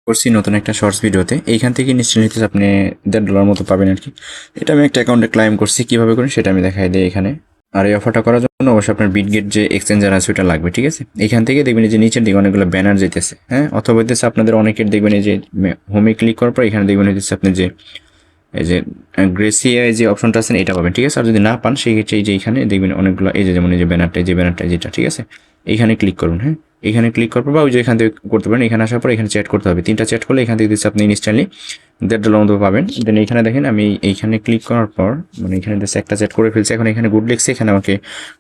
করছি নতুন একটা শর্টস ভিডিওতে। এইখান থেকে নিশ্চয়ই নিতে আপনি $1.5 মতো পাবেন আর কি। এটা আমি একটা অ্যাকাউন্টে ক্লাইম করছি, কিভাবে করি সেটা আমি দেখাই দিই এখানে। আর এই অফারটা করার জন্য অবশ্যই আপনার বিটগেট যে এক্সচেঞ্জার আছে ওটা লাগবে, ঠিক আছে। এখান থেকে দেখবেন যে নিচের দিকে অনেকগুলো ব্যানার যেতেছে, হ্যাঁ, অথবা হইতেছে আপনাদের অনেকের দেখবেন এই যে হোমে ক্লিক করার পর এখানে দেখবেন হইতেছে আপনি যে এই যে গ্রেসিয়া যে অপশনটা আছে এটা পাবেন, ঠিক আছে। আর যদি না পান সেই ক্ষেত্রে এই যে এখানে দেখবেন অনেকগুলো এই যে যেমন এই যে ব্যানারটা যেটা, ঠিক আছে, এইখানে ক্লিক করুন। হ্যাঁ, এখানে ক্লিক করার পর বা ওই যে এখান থেকে করতে পারেন। এখানে আসার পর এখানে চ্যাট করতে হবে, 3টা চ্যাট করলে এখান থেকে দিচ্ছে আপনি ইনস্ট্যান্টলি $1.5 মতো পাবেন। দেন এইখানে দেখেন আমি এইখানে ক্লিক করার পর মানে এখানে দিচ্ছে একটা চ্যাট করে ফেলছে। এখন এখানে গুড লিখছে, এখানে আমাকে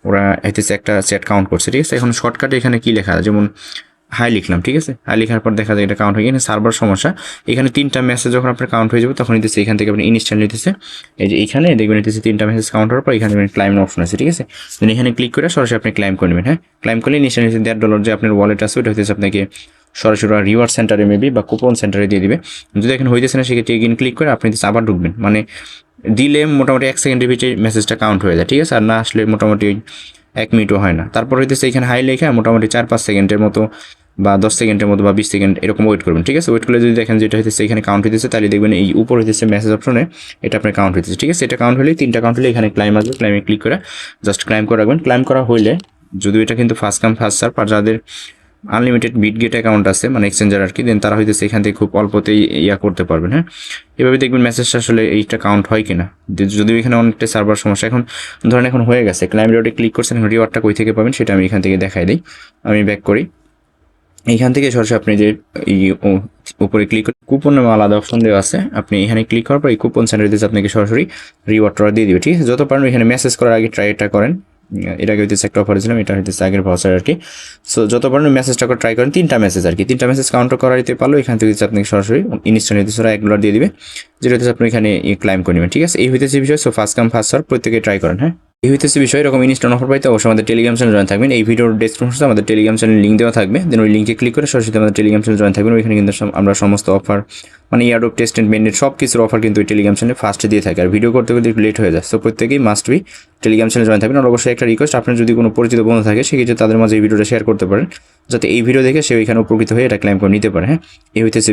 ওরা হইতেছে একটা চ্যাট কাউন্ট করছে, ঠিক আছে। এখন শর্টকাটে এখানে কি লেখা, যেমন হাই লিখলাম, ঠিক আছে। হাই লেখার পর দেখা যায় এটা কাউন্ট হয়ে গেছে। সার্ভার সমস্যা, এখানে 3টা মেসেজ যখন আপনার কাউন্ট হয়ে যাবে তখন দিতেছে এখান থেকে আপনি ইনস্ট্যান্ট নিতেছে এই যে এইখানে দেখবেন নিতেছে 3টা মেসেজ কাউন্ট হওয়ার পর এখানে দেখবেন ক্লাইম অপশন আছে, ঠিক আছে। দেন এখানে ক্লিক করে সরাসরি আপনি ক্লাইম করে নেবেন। হ্যাঁ, ক্লাইম করলে ইনস্ট্যান্ট $1.5 যে আপনার ওয়ালেট আছে ওটা হইতেছে আপনাকে সরাসরি রিওয়ার্ড সেন্টারে মেবি বা কুপন সেন্টারে দিয়ে দিবে। যদি এখানে হইতেছে না সেক্ষেত্রে এগিন ক্লিক করে আপনি আবার ঢুকবেন, মানে দিলে মোটামুটি 1 সেকেন্ডের ভিতরে মেসেজটা কাউন্ট হয়ে যায়, ঠিক আছে। আর না আসলে মোটামুটি 1 মিনিটও হয় না। তারপর হইতেছে এখানে হাই লেখা মোটামুটি 4-5 সেকেন্ডের মতো বা 10 সেকেন্ডের মতো বা 20 সেকেন্ড এরকম ওয়েট করবেন, ঠিক আছে। ওয়েট করলে যদি দেখেন যেটা হইতেছে এখানে কাউন্ট হইতেছে তাহলে দেখবেন এই উপর হইতেছে মেসেজ অপশনে এটা আপনার কাউন্ট হইতেছে, ঠিক আছে। এটা কাউন্ট হলেই 3টা কাউন্ট হলে এখানে ক্লাইম আসবে, ক্লাইমে ক্লিক করে জাস্ট ক্লাইম করে রাখবেন। ক্লাইম করা হইলে যদিও এটা কিন্তু ফার্স্ট কাম ফার্স্ট সার্ভ, আর যাদের আনলিমিটেড বিটগেট অ্যাকাউন্ট আছে মানে এক্সচেঞ্জার আর কি, দেন তারা হইতেছে এখান থেকে খুব অল্পতেই করতে পারবেন। হ্যাঁ, এভাবে দেখবেন মেসেজটা আসলে এইটা কাউন্ট হয় কিনা। যদিও এখানে অনেকটা সার্ভার সমস্যা, এখন ধরেন এখন হয়ে গেছে, ক্লাইম রিওয়ার্ডে ক্লিক করছেন, এখন রিওয়ার্ডটা কই থেকে পাবেন সেটা আমি এখান থেকে দেখাই দিই। আমি ব্যাক করি, এইখান থেকে সরাসরি আপনি যে এই উপরে ক্লিক করে কুপন নামে আলাদা অপশন দেওয়া আছে, আপনি এখানে ক্লিক করার পর এই কুপন সেন্টার দিতে আপনাকে সরাসরি রিওয়ার্ডটা দিয়ে দিবে, ঠিক আছে। যত পারেন এখানে মেসেজ করার আগে ট্রাইটা করেন। এটা আগে হইতেছে একটা অফার দিয়েছিলাম, এটা হইতেছে আগের ভাউচার আর কি। সো যত পারেন মেসেজটা করে ট্রাই করেন, 3টা মেসেজ আর কি, 3টা মেসেজ কাউন্টার করা দিতে পারলো এখান থেকে আপনাকে সরাসরি ইনস্ট্যান্ট হইতেছে $1 দিয়ে দিবে, যেটা হইতেছে আপনি এখানে ক্লাইম করে নেবেন, ঠিক আছে। এই হইতেছে বিষয়। So first come first serve, প্রত্যেকে ট্রাই করেন। হ্যাঁ, এই হইতেছে বিষয়। এরকম ইনস্ট্যান্ট অফার পাইতে অবশ্যই আমাদের টেলিগ্রাম চ্যানেল জয়েন থাকবেন। এই ভিডিওর ডেসক্রিপশনে আমাদের টেলিগ্রাম চ্যানেল লিঙ্ক দেওয়া থাকবে, দেন ওই লিঙ্কে ক্লিক করে সরাসরি আমাদের টেলিগ্রাম চ্যানেল জয়েন থাকবেন। ওইখানে কিন্তু আমরা সমস্ত অফার মানে ইয়ারডপ টেস্ট এন্ড মেন্ডেড সব কিছুর অফার কিন্তু ওই টেলিগ্রাম চ্যানেলে ফার্স্টে দিয়ে থাকে। আর ভিডিও করতে করতে একটু লেট হয়ে যায়, সো প্রত্যেকেই must be Telegram channel join থাকবেন। আর অবশ্যই একটা রিকোয়েস্ট, আপনার যদি কোনো পরিচিত বন্ধু থাকে সেক্ষেত্রে তাদের মাঝে এই ভিডিওটা শেয়ার করতে পারেন, যাতে এই ভিডিও দেখে সে ওইখানে উপকৃত হয়ে এটা ক্লাইম করে নিতে পারে। হ্যাঁ, এই হইতেছে